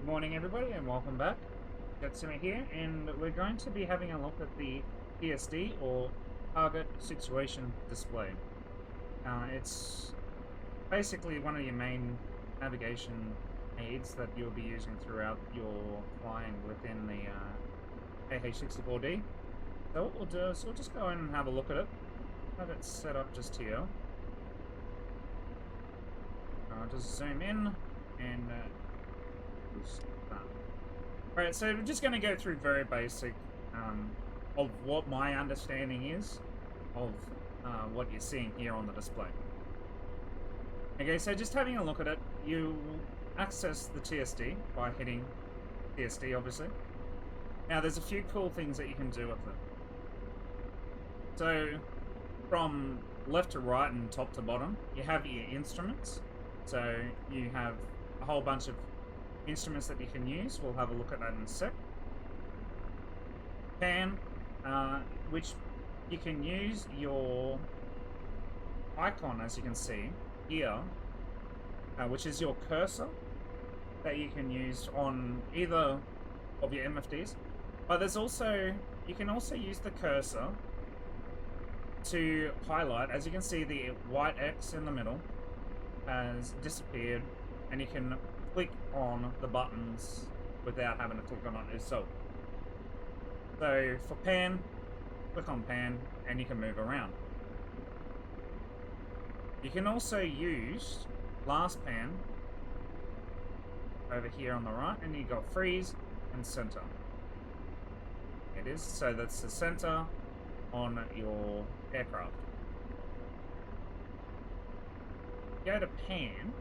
Good morning, everybody, and welcome back. Jatsuna here, and we're going to be having a look at the TSD, or Target Situation Display. It's basically one of your main navigation aids that you'll be using throughout your flying within the AH-64D. So what we'll do is we'll just go in and have a look at it. Have it set up just here. Just zoom in and Alright, so we're just going to go through very basic of what my understanding is of what you're seeing here on the display. Okay, so just having a look at it, you access the TSD by hitting TSD, obviously. Now, there's a few cool things that you can do with it. So, from left to right and top to bottom, you have your instruments. So, you have a whole bunch of instruments that you can use. We'll have a look at that in a sec. Pan, which you can use your icon, as you can see here, which is your cursor that you can use on either of your MFDs. But there's also, you can also use the cursor to highlight. As you can see, the white X in the middle has disappeared, and you can click on the buttons without having to click on it yourself. So for pan, click on pan and you can move around. You can also use last pan over here on the right, and you got freeze and center. It is, so that's the center on your aircraft. Go to pan.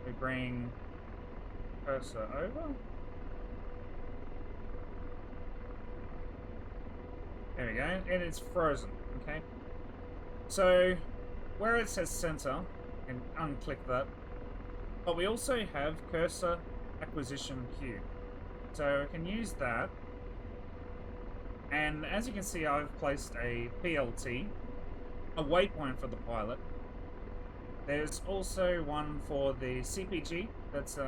We bring cursor over. There we go, and it's frozen, okay? So, where it says center, and unclick that, but we also have cursor acquisition hue. So I can use that, and as you can see, I've placed a PLT, a waypoint for the pilot. There's also one for the CPG that's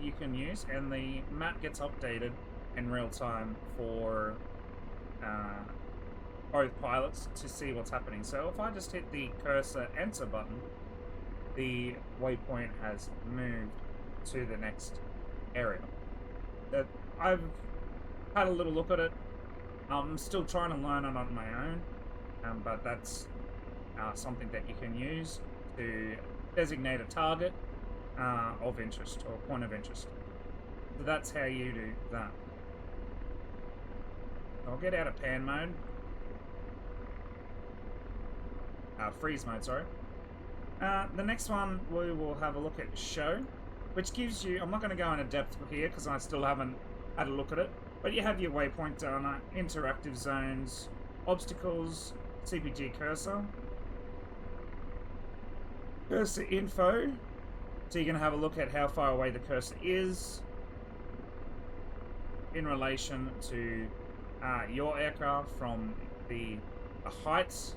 you can use, and the map gets updated in real time for both pilots to see what's happening. So if I just hit the cursor enter button, the waypoint has moved to the next area. That I've had a little look at it. I'm still trying to learn it on my own, but that's something that you can use to designate a target of interest, or point of interest. So that's how you do that. I'll get out of pan mode. Freeze mode, sorry. The next one we will have a look at show, which gives you, I'm not going to go into depth here because I still haven't had a look at it, but you have your waypoint downer, interactive zones, obstacles, CPG cursor, cursor info, so you can have a look at how far away the cursor is in relation to your aircraft from the heights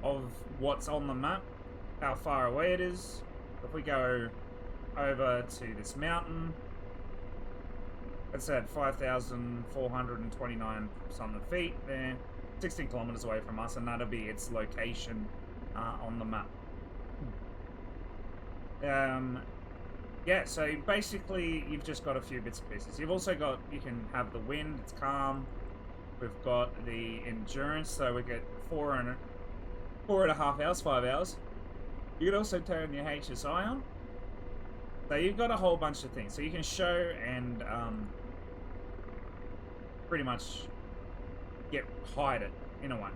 of what's on the map, how far away it is. If we go over to this mountain, it's at 5,429 something feet there, 16 kilometers away from us, and that'll be its location on the map. Yeah, so basically you've just got a few bits and pieces. You've also got, you can have the wind, it's calm. We've got the endurance, so we get 4.5 hours, 5 hours. You can also turn your HSI on. So you've got a whole bunch of things. So you can show and pretty much hide it in a way.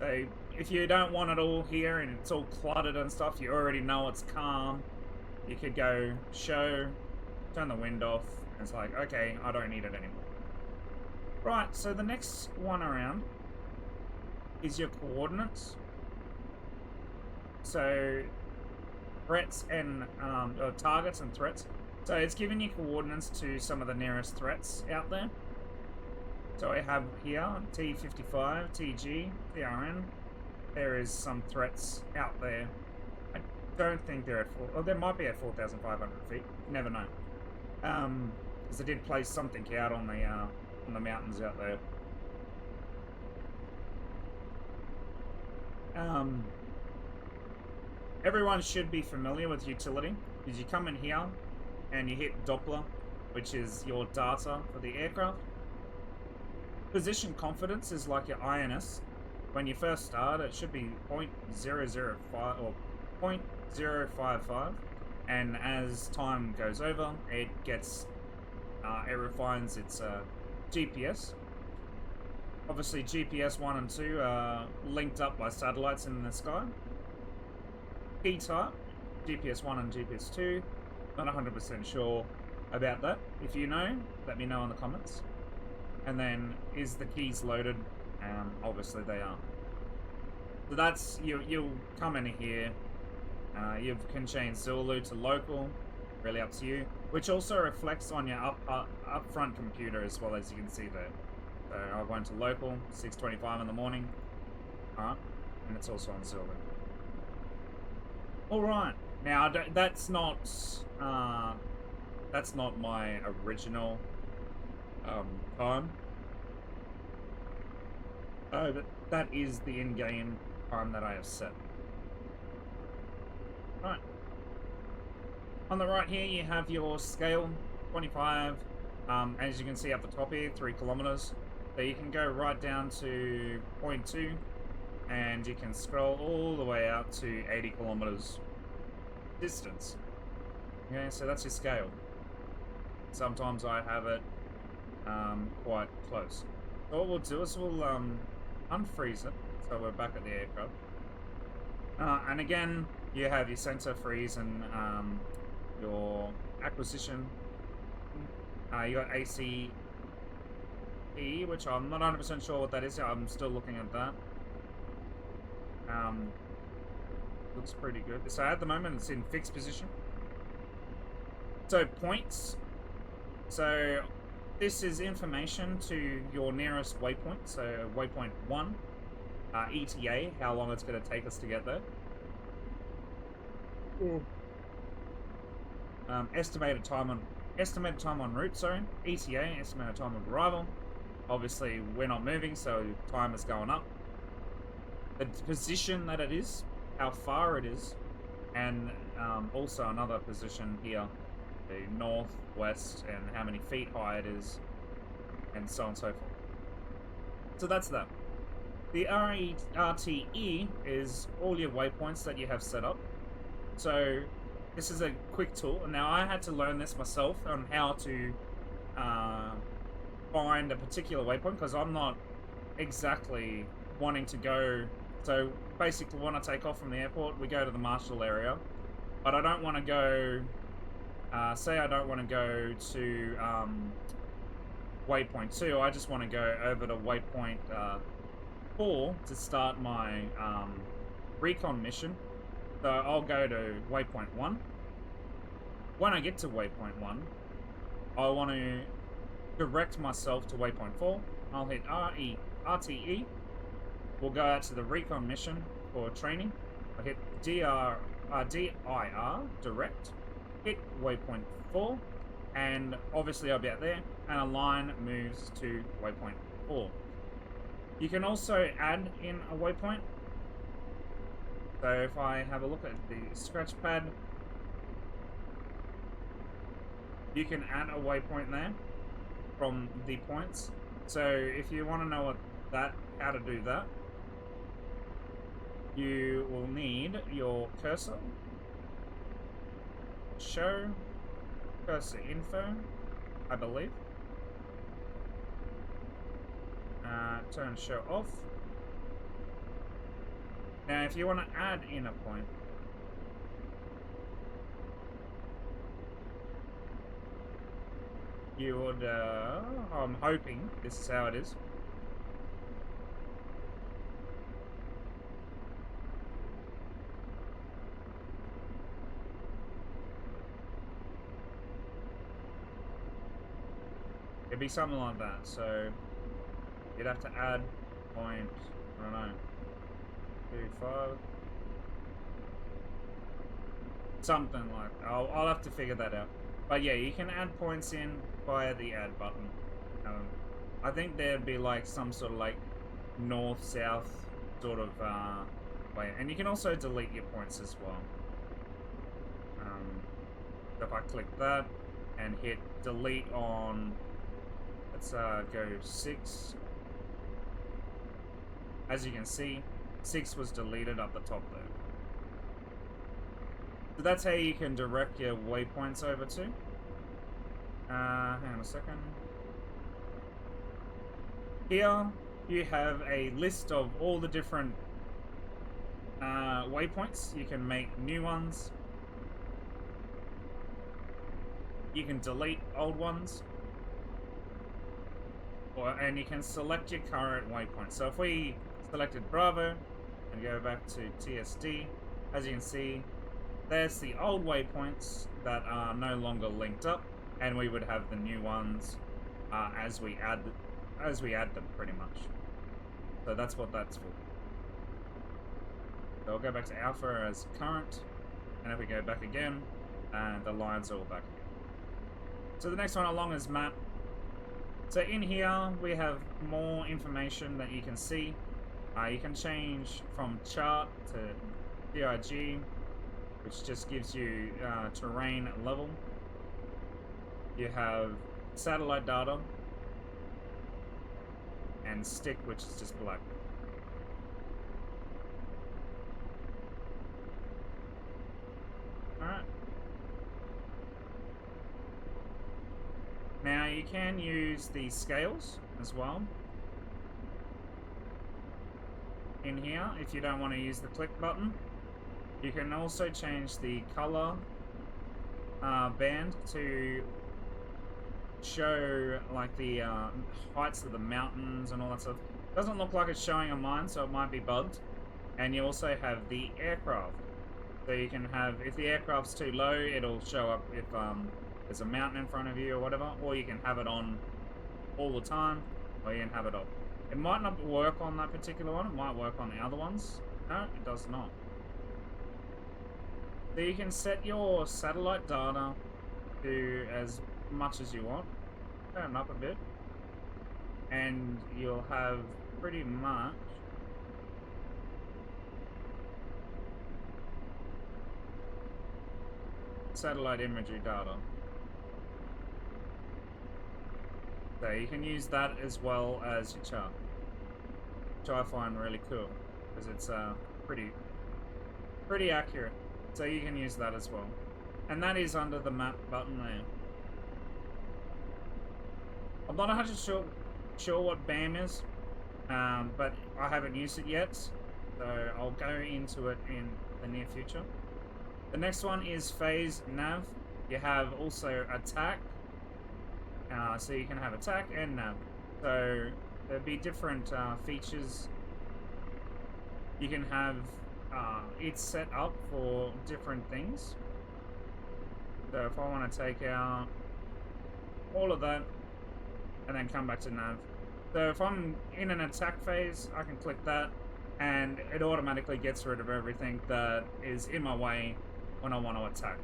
So if you don't want it all here and it's all cluttered and stuff, you already know it's calm. You could go show, turn the wind off, and it's like, okay, I don't need it anymore. Right, so the next one around is your coordinates. So threats and targets and threats. So it's giving you coordinates to some of the nearest threats out there. So I have here T55, TG, TRN. There is some threats out there. I don't think they're at 4. Oh, they might be at 4,500 feet. You never know. Because I did place something out on the mountains out there. Everyone should be familiar with utility, because you come in here and you hit Doppler, which is your data for the aircraft. Position confidence is like your INS. When you first start, it should be 0.005 or 0.055, and as time goes over, it refines its GPS. Obviously, GPS 1 and 2 are linked up by satellites in the sky. Key type, GPS 1 and GPS 2. Not 100% sure about that. If you know, let me know in the comments. And then, is the keys loaded? Obviously they are. So that's, you'll come in here. You can change Zulu to local, really up to you. Which also reflects on your up front computer as well, as you can see there. So I went to local, 6:25 in the morning. Alright, and it's also on Zulu. Alright, now that's not my original time. But that is the in-game time that I have set. Right. On the right here, you have your scale, 25. As you can see up the top here, 3 kilometers. So you can go right down to 0.2, and you can scroll all the way out to 80 kilometers distance. Okay, so that's your scale. Sometimes I have it quite close. So what we'll do is we'll unfreeze it, so we're back at the aircraft. And again, you have your center freeze and your acquisition. You got ACE, which I'm not 100% sure what that is. I'm still looking at that. Looks pretty good. So at the moment, it's in fixed position. So points. So this is information to your nearest waypoint. So waypoint 1, ETA, how long it's going to take us to get there. Estimated time on route, sorry. ETA, estimated time of arrival. Obviously, we're not moving, so time is going up. The position that it is, how far it is, and also another position here, the north, west, and how many feet high it is, and so on and so forth. So that's that. The RTE is all your waypoints that you have set up. So this is a quick tool. Now I had to learn this myself on how to find a particular waypoint, because I'm not exactly wanting to go. So basically, when I take off from the airport, we go to the Marshall area, but I don't want to go. Say I don't want to go to waypoint 2. I just want to go over to waypoint 4 to start my recon mission. So I'll go to waypoint 1. When I get to waypoint 1, I want to direct myself to waypoint 4. I'll hit RTE. We'll go out to the recon mission for training. I hit DIR, direct. Hit waypoint 4. And obviously I'll be out there. And a line moves to waypoint 4. You can also add in a waypoint. So if I have a look at the scratch pad, you can add a waypoint there from the points. So if you want to know how to do that, you will need your cursor, show, cursor info, I believe. Turn show off. Now, if you want to add in a point, you would, I'm hoping this is how it is. It'd be something like that, so you'd have to add point, I don't know, 25. Something like that. I'll have to figure that out. But yeah, you can add points in via the add button. I think there'd be like some sort of like north-south sort of way. And you can also delete your points as well. So if I click that and hit delete on, let's go 6. As you can see, 6 was deleted up the top there. So that's how you can direct your waypoints over to. Hang on a second. Here you have a list of all the different waypoints. You can make new ones. You can delete old ones. And you can select your current waypoint. So if we selected Bravo and go back to TSD, as you can see, there's the old waypoints that are no longer linked up, and we would have the new ones as we add them, pretty much. So that's what that's for. So I'll go back to alpha as current, and if we go back again, the lines are all back again. So the next one along is map. So in here we have more information that you can see. You can change from chart to DIG, which just gives you terrain level. You have satellite data and stick, which is just black. Alright. Now you can use the scales as well in here if you don't want to use the click button. You can also change the color band to show like the heights of the mountains and all that stuff. Doesn't look like it's showing on mine, so it might be bugged. And you also have the aircraft. So you can have, if the aircraft's too low, it'll show up if there's a mountain in front of you or whatever, or you can have it on all the time, or you can have it off. It might not work on that particular one, it might work on the other ones. No, it does not. So you can set your satellite data to as much as you want. Turn it up a bit. And you'll have pretty much satellite imagery data. So you can use that as well as your chart, which I find really cool because it's pretty accurate. So you can use that as well, and that is under the map button there. I'm not 100% sure what BAM is, but I haven't used it yet, so I'll go into it in the near future. The next one is phase nav. You have also attack. So you can have attack and nav. So there'll be different features. You can have it set up for different things. So if I want to take out all of that and then come back to nav. So if I'm in an attack phase, I can click that and it automatically gets rid of everything that is in my way when I want to attack.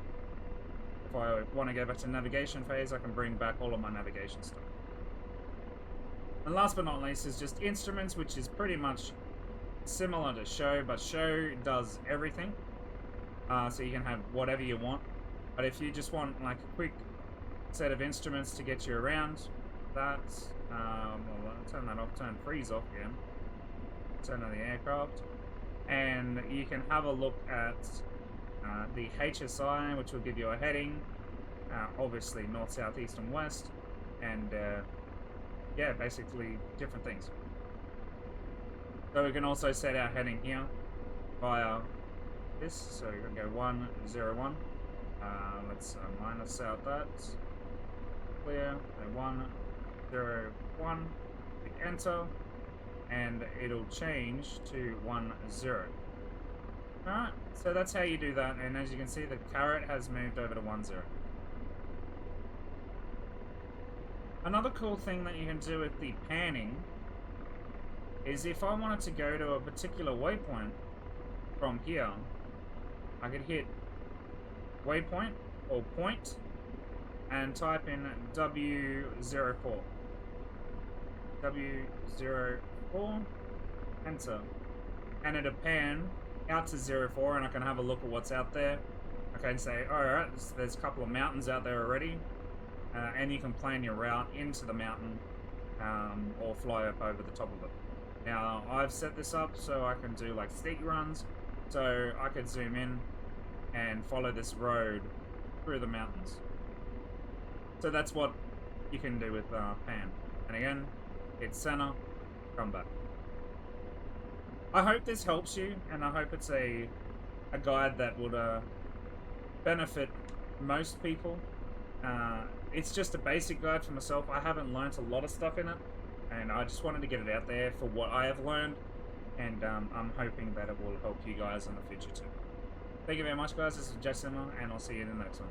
If I want to go back to navigation phase, I can bring back all of my navigation stuff. And last but not least is just instruments, which is pretty much similar to show, but show does everything. So you can have whatever you want. But if you just want like a quick set of instruments to get you around, that's well, turn that off, turn freeze off again. Turn on the aircraft. And you can have a look at the HSI, which will give you a heading, obviously north, south, east, and west, and yeah, basically different things. So we can also set our heading here via this. So we can go 101. Let's minus out that. Clear. 101. Click enter, and it'll change to 10. Alright, so that's how you do that, and as you can see, the caret has moved over to 10. Another cool thing that you can do with the panning is if I wanted to go to a particular waypoint from here, I could hit waypoint or point and type in W04. W04, enter. And it'll pan out to 04 and I can have a look at what's out there. I can say, alright, there's a couple of mountains out there already. And you can plan your route into the mountain or fly up over the top of it. Now, I've set this up so I can do like steep runs, so I could zoom in and follow this road through the mountains. So that's what you can do with pan. And again, hit center, come back. I hope this helps you, and I hope it's a guide that would benefit most people. It's just a basic guide for myself. I haven't learnt a lot of stuff in it, and I just wanted to get it out there for what I have learned, and I'm hoping that it will help you guys in the future too. Thank you very much, guys. This is Jason, and I'll see you in the next one.